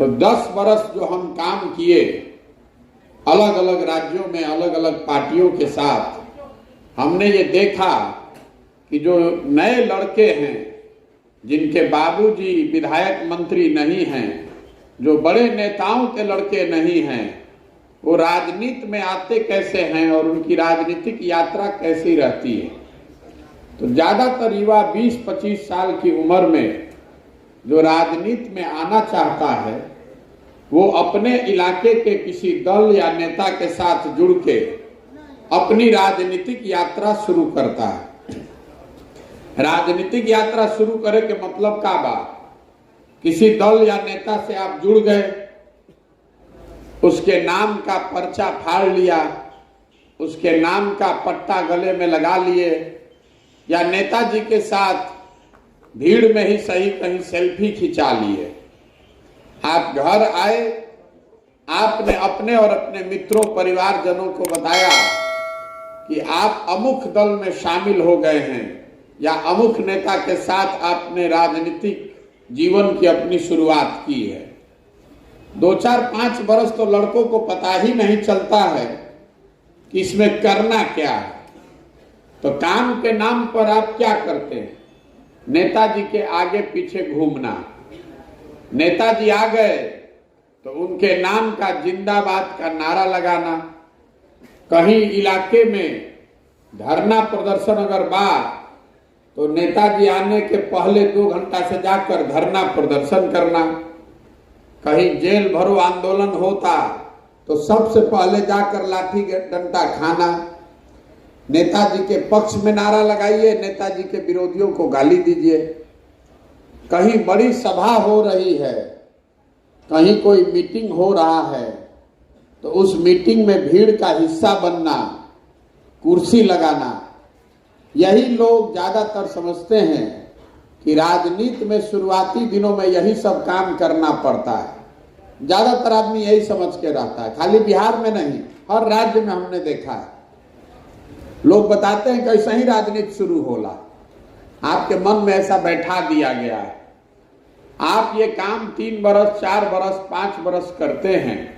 तो 10 वर्ष जो हम काम किए अलग अलग राज्यों में अलग अलग पार्टियों के साथ, हमने ये देखा कि जो नए लड़के हैं जिनके बाबूजी विधायक मंत्री नहीं हैं, जो बड़े नेताओं के लड़के नहीं हैं, वो राजनीति में आते कैसे हैं और उनकी राजनीतिक यात्रा कैसी रहती है। तो ज्यादातर युवा 20-25 साल की उम्र में जो राजनीति में आना चाहता है वो अपने इलाके के किसी दल या नेता के साथ जुड़ के अपनी राजनीतिक यात्रा शुरू करता है। राजनीतिक यात्रा शुरू करे के मतलब का बा, किसी दल या नेता से आप जुड़ गए, उसके नाम का पर्चा फाड़ लिया, उसके नाम का पट्टा गले में लगा लिए, या नेताजी के साथ भीड़ में ही सही कहीं सेल्फी खिंचा लिए। आप घर आए, आपने अपने और अपने मित्रों परिवारजनों को बताया कि आप अमुक दल में शामिल हो गए हैं या अमुक नेता के साथ आपने राजनीतिक जीवन की अपनी शुरुआत की है। 2-4-5 बरस तो लड़कों को पता ही नहीं चलता है कि इसमें करना क्या है। तो काम के नाम पर आप क्या करते हैं? नेताजी के आगे पीछे घूमना। नेताजी आ गए तो उनके नाम का जिंदाबाद का नारा लगाना। कहीं इलाके में धरना प्रदर्शन अगर बा तो नेताजी आने के पहले 2 घंटा से जाकर धरना प्रदर्शन करना। कहीं जेल भरो आंदोलन होता तो सबसे पहले जाकर लाठी डंडा खाना। नेताजी के पक्ष में नारा लगाइए, नेताजी के विरोधियों को गाली दीजिए। कहीं बड़ी सभा हो रही है, कहीं कोई मीटिंग हो रहा है तो उस मीटिंग में भीड़ का हिस्सा बनना, कुर्सी लगाना। यही लोग ज्यादातर समझते हैं कि राजनीति में शुरुआती दिनों में यही सब काम करना पड़ता है। ज्यादातर आदमी यही समझ के रहता है, खाली बिहार में नहीं, हर राज्य में हमने देखा है। लोग बताते हैं कि ऐसा ही राजनीति शुरू होला। आपके मन में ऐसा बैठा दिया गया है। आप ये काम 3 बरस, 4 बरस, 5 बरस करते हैं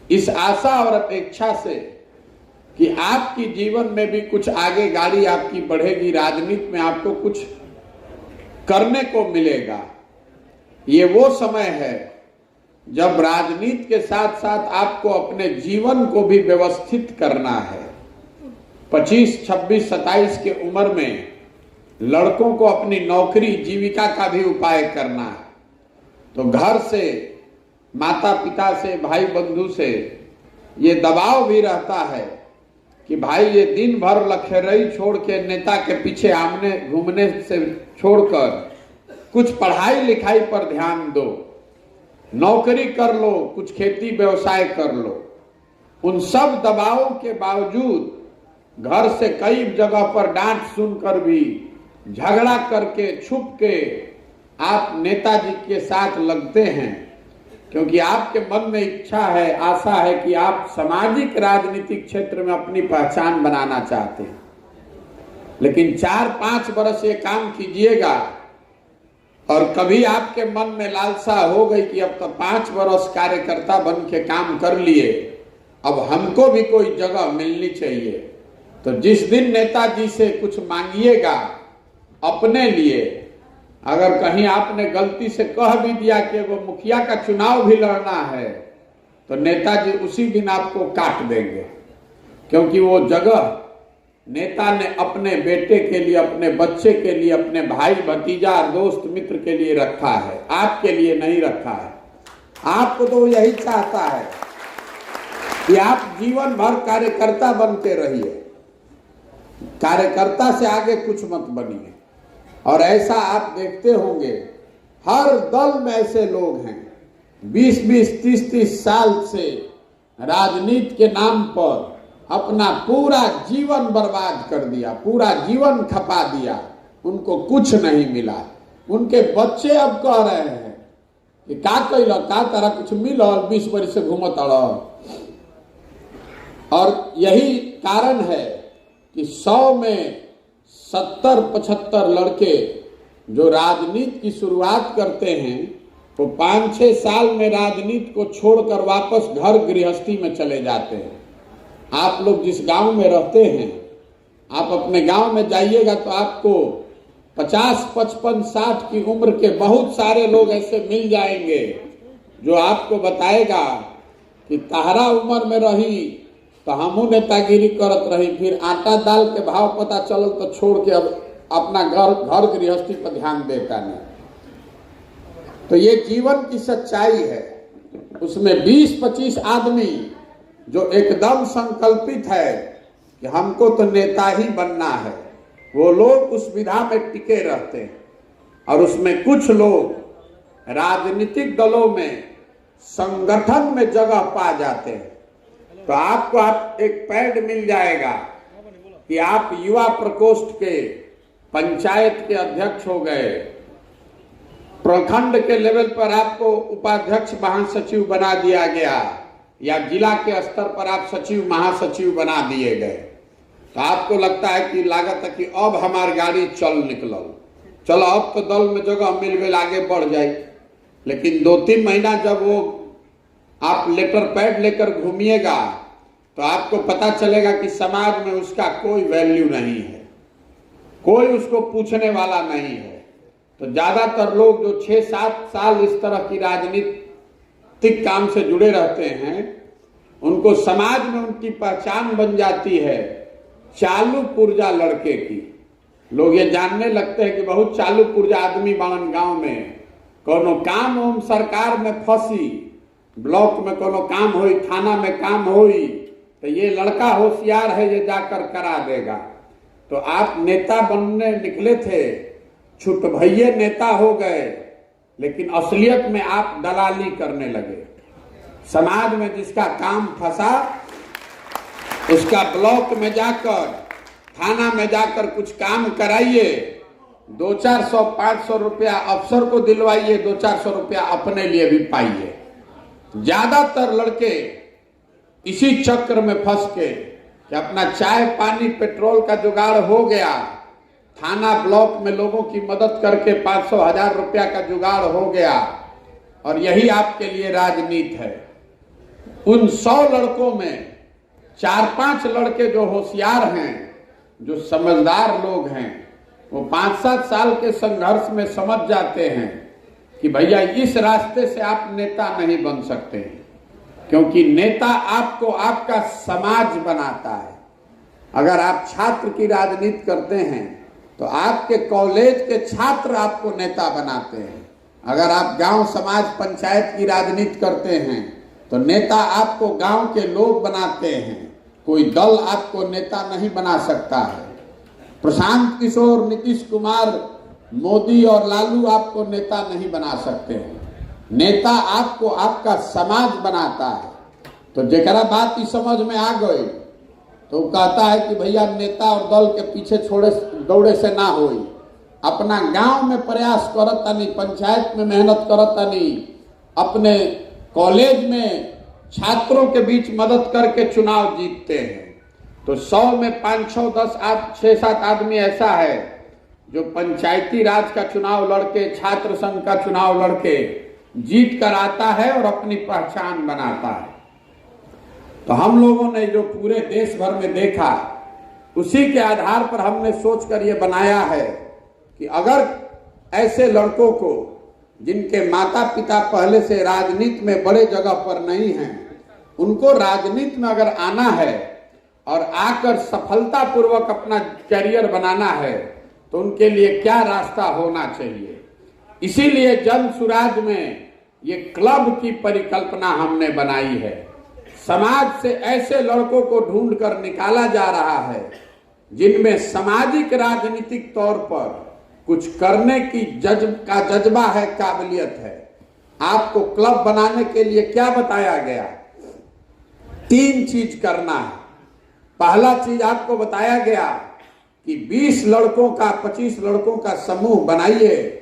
इस आशा और अपेक्षा से कि आपकी जीवन में भी कुछ आगे गाड़ी आपकी बढ़ेगी, राजनीति में आपको कुछ करने को मिलेगा। ये वो समय है जब राजनीति के साथ साथ आपको अपने जीवन को भी व्यवस्थित करना है। 25, 26, 27 के उम्र में लड़कों को अपनी नौकरी जीविका का भी उपाय करना है। तो घर से, माता पिता से, भाई बंधु से ये दबाव भी रहता है कि भाई ये दिन भर लखेरई छोड़ के नेता के पीछे आमने घूमने से छोड़कर कुछ पढ़ाई लिखाई पर ध्यान दो, नौकरी कर लो, कुछ खेती व्यवसाय कर लो। उन सब दबावों के बावजूद घर से कई जगह पर डांट सुनकर भी झगड़ा करके छुप के आप नेताजी के साथ लगते हैं, क्योंकि आपके मन में इच्छा है, आशा है कि आप सामाजिक राजनीतिक क्षेत्र में अपनी पहचान बनाना चाहते हैं। लेकिन 4-5 बरस ये काम कीजिएगा और कभी आपके मन में लालसा हो गई कि अब तो 5 बरस कार्यकर्ता बन के काम कर लिए, अब हमको भी कोई जगह मिलनी चाहिए। तो जिस दिन नेताजी से कुछ मांगिएगा अपने लिए, अगर कहीं आपने गलती से कह भी दिया कि वो मुखिया का चुनाव भी लड़ना है तो नेताजी उसी दिन आपको काट देंगे, क्योंकि वो जगह नेता ने अपने बेटे के लिए, अपने बच्चे के लिए, अपने भाई भतीजा दोस्त मित्र के लिए रखा है, आपके लिए नहीं रखा है। आपको तो यही चाहता है कि आप जीवन भर कार्यकर्ता बनते रहिए, कार्यकर्ता से आगे कुछ मत बनिए। और ऐसा आप देखते होंगे हर दल में ऐसे लोग हैं 20-20, 30-30 साल से राजनीति के नाम पर अपना पूरा जीवन बर्बाद कर दिया, पूरा जीवन खपा दिया, उनको कुछ नहीं मिला। उनके बच्चे अब कह रहे हैं कि का कैल, का तरह कुछ मिल, 20 वर्ष से घूमत रह। और यही कारण है कि 100 में 70-75 लड़के जो राजनीति की शुरुआत करते हैं तो 5-6 साल में राजनीति को छोड़कर वापस घर गृहस्थी में चले जाते हैं। आप लोग जिस गांव में रहते हैं, आप अपने गांव में जाइएगा तो आपको 50, 55, 60 की उम्र के बहुत सारे लोग ऐसे मिल जाएंगे जो आपको बताएगा कि तहरा उम्र में रही तो हमू नेतागिरी करत रही, फिर आटा दाल के भाव पता चल तो छोड़ के अब अपना घर गृहस्थी पर ध्यान देता नहीं। तो ये जीवन की सच्चाई है। उसमें 20-25 आदमी जो एकदम संकल्पित है कि हमको तो नेता ही बनना है, वो लोग उस विधा में टिके रहते हैं। और उसमें कुछ लोग राजनीतिक दलों में, संगठन में जगह पा जाते हैं। तो आपको एक पैड मिल जाएगा कि आप युवा प्रकोष्ठ के पंचायत के अध्यक्ष हो गए, प्रखंड के लेवल पर आपको उपाध्यक्ष महासचिव बना दिया गया, या जिला के स्तर पर आप सचिव महासचिव बना दिए गए। तो आपको लगता है कि लागत है कि अब हमारी गाड़ी चल निकलो, चलो अब तो दल में जगह मिल गई, आगे बढ़ जाए। लेकिन 2-3 महीना जब वो आप लेटर पैड लेकर घूमिएगा तो आपको पता चलेगा कि समाज में उसका कोई वैल्यू नहीं है, कोई उसको पूछने वाला नहीं है। तो ज्यादातर लोग जो 6-7 साल इस तरह की राजनीतिक काम से जुड़े रहते हैं, उनको समाज में उनकी पहचान बन जाती है चालू पुर्जा लड़के की। लोग ये जानने लगते हैं कि बहुत चालू पुर्जा आदमी बावन गांव में, कोनो काम होम सरकार में फंसी, ब्लॉक में कोनो काम होई, थाना में काम होई, तो ये लड़का होशियार है, ये जाकर करा देगा। तो आप नेता बनने निकले थे, छुट भैये नेता हो गए, लेकिन असलियत में आप दलाली करने लगे। समाज में जिसका काम फंसा उसका ब्लॉक में जाकर, थाना में जाकर कुछ काम कराइए, 200-400-500 रुपया अफसर को दिलवाइए, 200-400 रुपया अपने लिए भी पाइए। ज्यादातर लड़के इसी चक्र में फंस के कि अपना चाय पानी पेट्रोल का जुगाड़ हो गया, थाना ब्लॉक में लोगों की मदद करके 500-1000 रुपया का जुगाड़ हो गया, और यही आपके लिए राजनीति है। उन 100 लड़कों में 4-5 लड़के जो होशियार हैं, जो समझदार लोग हैं, वो 5-7 साल के संघर्ष में समझ जाते हैं कि भैया इस रास्ते से आप नेता नहीं बन सकते हैं, क्योंकि नेता आपको आपका समाज बनाता है। अगर आप छात्र की राजनीति करते हैं तो आपके कॉलेज के छात्र आपको नेता बनाते हैं। अगर आप गांव समाज पंचायत की राजनीति करते हैं तो नेता आपको गांव के लोग बनाते हैं, कोई दल आपको नेता नहीं बना सकता है। प्रशांत किशोर, नीतीश कुमार, मोदी और लालू आपको नेता नहीं बना सकते हैं। नेता आपको आपका समाज बनाता है। तो जेकरा बात की समझ में आ गई तो कहता है कि भैया नेता और दल के पीछे दौड़े से ना होई, अपना गांव में प्रयास करत तनी, पंचायत में मेहनत करत तनी, अपने कॉलेज में छात्रों के बीच मदद करके चुनाव जीतते हैं। तो 100 में 5-6, 6-7 आदमी ऐसा है जो पंचायती राज का चुनाव लड़के, छात्र संघ का चुनाव लड़के जीत कर आता है और अपनी पहचान बनाता है। तो हम लोगों ने जो पूरे देश भर में देखा, उसी के आधार पर हमने सोचकर ये बनाया है कि अगर ऐसे लड़कों को, जिनके माता पिता पहले से राजनीति में बड़े जगह पर नहीं हैं, उनको राजनीति में अगर आना है और आकर सफलतापूर्वक अपना करियर बनाना है, तो उनके लिए क्या रास्ता होना चाहिए। इसीलिए जन सुराज में ये क्लब की परिकल्पना हमने बनाई है। समाज से ऐसे लड़कों को ढूंढ कर निकाला जा रहा है जिनमें सामाजिक राजनीतिक तौर पर कुछ करने की जज्बा है, काबिलियत है। आपको क्लब बनाने के लिए क्या बताया गया? 3 चीज करना है। पहला चीज आपको बताया गया कि 20 लड़कों का, 25 लड़कों का समूह बनाइए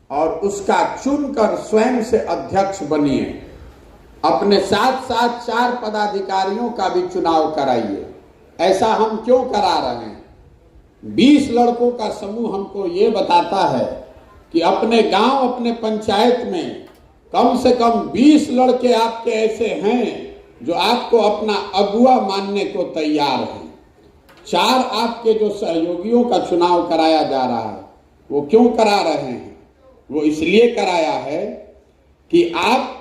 और उसका चुनकर स्वयं से अध्यक्ष बनिए। अपने साथ साथ 4 पदाधिकारियों का भी चुनाव कराइए। ऐसा हम क्यों करा रहे हैं? 20 लड़कों का समूह हमको ये बताता है कि अपने गांव, अपने पंचायत में कम से कम 20 लड़के आपके ऐसे हैं जो आपको अपना अगुआ मानने को तैयार हैं। 4 आपके जो सहयोगियों का चुनाव कराया जा रहा है, वो क्यों करा रहे हैं? वो इसलिए कराया है कि आप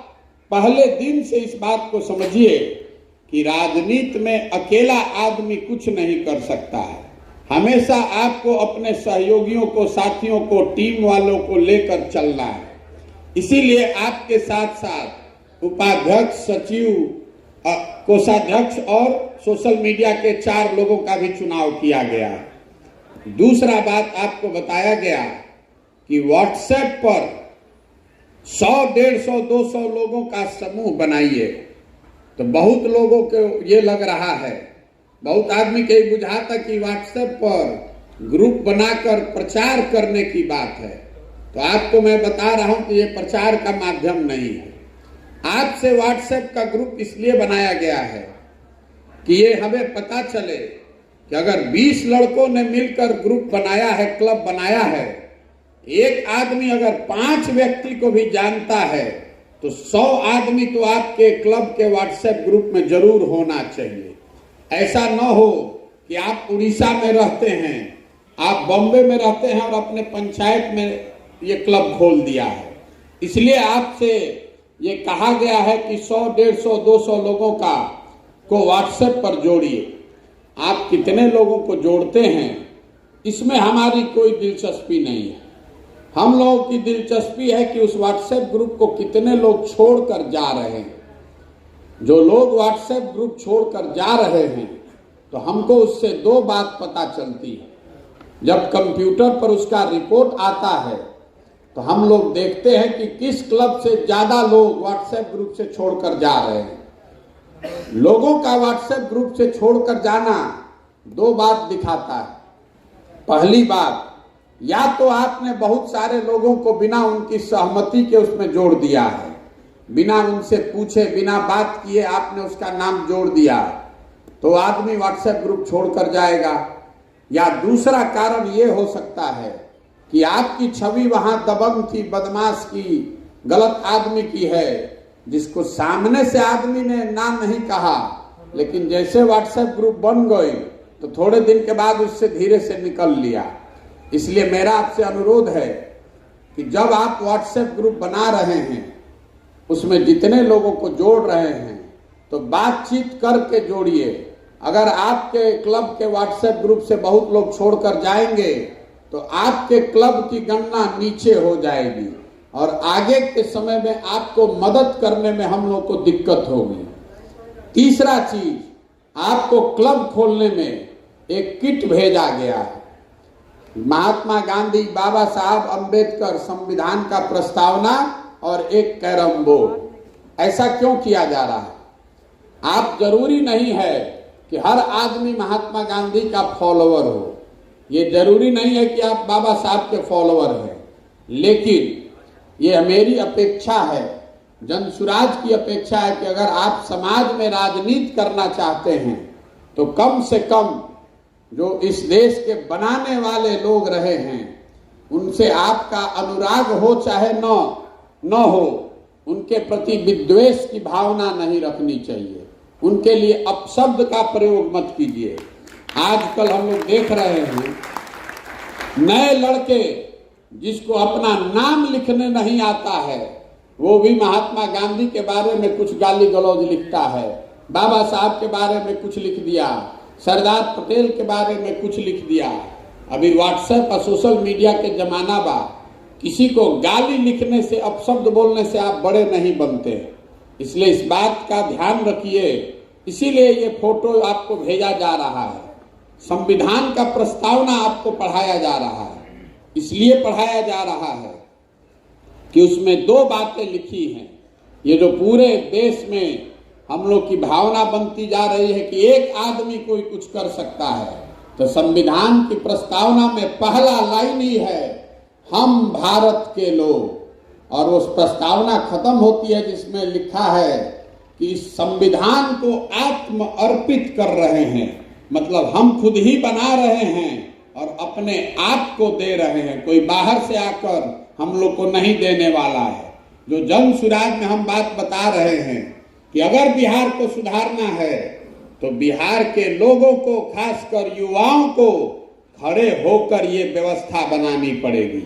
पहले दिन से इस बात को समझिए कि राजनीति में अकेला आदमी कुछ नहीं कर सकता है। हमेशा आपको अपने सहयोगियों को, साथियों को, टीम वालों को लेकर चलना है। इसीलिए आपके साथ साथ उपाध्यक्ष, सचिव, कोषाध्यक्ष और सोशल मीडिया के 4 लोगों का भी चुनाव किया गया। दूसरा बात आपको बताया गया कि व्हाट्सएप पर 100, 150, 200 लोगों का समूह बनाइए। तो बहुत लोगों को ये लग रहा है, बहुत आदमी के बुझाता कि व्हाट्सएप पर ग्रुप बनाकर प्रचार करने की बात है। तो आपको मैं बता रहा हूं कि ये प्रचार का माध्यम नहीं है। आपसे व्हाट्सएप का ग्रुप इसलिए बनाया गया है कि ये हमें पता चले कि अगर 20 लड़कों ने मिलकर ग्रुप बनाया है, क्लब बनाया है, एक आदमी अगर 5 व्यक्ति को भी जानता है तो 100 आदमी तो आपके क्लब के व्हाट्सएप ग्रुप में जरूर होना चाहिए। ऐसा न हो कि आप उड़ीसा में रहते हैं, आप बॉम्बे में रहते हैं और अपने पंचायत में ये क्लब खोल दिया है। इसलिए आपसे ये कहा गया है कि 100, 150, 200 लोगों को व्हाट्सएप पर जोड़िए। आप कितने लोगों को जोड़ते हैं इसमें हमारी कोई दिलचस्पी नहीं है। हम लोगों की दिलचस्पी है कि उस व्हाट्सएप ग्रुप को कितने लोग छोड़कर जा रहे हैं। जो लोग व्हाट्सएप ग्रुप छोड़कर जा रहे हैं तो हमको उससे 2 बात पता चलती है। जब कंप्यूटर पर उसका रिपोर्ट आता है तो हम लोग देखते हैं कि किस क्लब से ज्यादा लोग व्हाट्सएप ग्रुप से छोड़कर जा रहे हैं। लोगों का व्हाट्सएप ग्रुप से छोड़कर जाना 2 बात दिखाता है। पहली बात, या तो आपने बहुत सारे लोगों को बिना उनकी सहमति के उसमें जोड़ दिया है, बिना उनसे पूछे, बिना बात किए आपने उसका नाम जोड़ दिया, तो आदमी व्हाट्सएप ग्रुप छोड़कर जाएगा। या दूसरा कारण ये हो सकता है कि आपकी छवि वहां दबंग की, बदमाश की, गलत आदमी की है, जिसको सामने से आदमी ने नाम नहीं कहा, लेकिन जैसे व्हाट्सएप ग्रुप बन गए तो थोड़े दिन के बाद उससे धीरे से निकल लिया। इसलिए मेरा आपसे अनुरोध है कि जब आप व्हाट्सएप ग्रुप बना रहे हैं, उसमें जितने लोगों को जोड़ रहे हैं तो बातचीत करके जोड़िए। अगर आपके क्लब के व्हाट्सएप ग्रुप से बहुत लोग छोड़कर जाएंगे तो आपके क्लब की गणना नीचे हो जाएगी और आगे के समय में आपको मदद करने में हम लोग को दिक्कत होगी। तीसरा चीज, आपको क्लब खोलने में एक किट भेजा गया है। महात्मा गांधी, बाबा साहब अंबेडकर संविधान का प्रस्तावना और एक कैरम बोर्ड। ऐसा क्यों किया जा रहा है? आप जरूरी नहीं है कि हर आदमी महात्मा गांधी का फॉलोअर हो, ये जरूरी नहीं है कि आप बाबा साहब के फॉलोअर हैं, लेकिन ये मेरी अपेक्षा है, जनसुराज की अपेक्षा है कि अगर आप समाज में राजनीति करना चाहते हैं तो कम से कम जो इस देश के बनाने वाले लोग रहे हैं उनसे आपका अनुराग हो चाहे न हो, उनके प्रति विद्वेष की भावना नहीं रखनी चाहिए। उनके लिए अपशब्द का प्रयोग मत कीजिए। आजकल हम लोग देख रहे हैं नए लड़के जिसको अपना नाम लिखने नहीं आता है वो भी महात्मा गांधी के बारे में कुछ गाली गलौज लिखता है, बाबा साहब के बारे में कुछ लिख दिया, सरदार पटेल के बारे में कुछ लिख दिया। अभी व्हाट्सएप और सोशल मीडिया के जमाना बा, किसी को गाली लिखने से, अपशब्द बोलने से आप बड़े नहीं बनते। इसलिए इस बात का ध्यान रखिए। इसीलिए ये फोटो आपको भेजा जा रहा है, संविधान का प्रस्तावना आपको पढ़ाया जा रहा है। इसलिए पढ़ाया जा रहा है कि उसमें 2 बातें लिखी हैं। ये जो पूरे देश में हम लोग की भावना बनती जा रही है कि एक आदमी कोई कुछ कर सकता है, तो संविधान की प्रस्तावना में पहला लाइन ही है, हम भारत के लोग। और उस प्रस्तावना खत्म होती है जिसमें लिखा है कि इस संविधान को आत्म अर्पित कर रहे हैं, मतलब हम खुद ही बना रहे हैं और अपने आप को दे रहे हैं, कोई बाहर से आकर हम लोग को नहीं देने वाला है। जो जन सुराज में हम बात बता रहे हैं कि अगर बिहार को सुधारना है तो बिहार के लोगों को, खासकर युवाओं को खड़े होकर ये व्यवस्था बनानी पड़ेगी।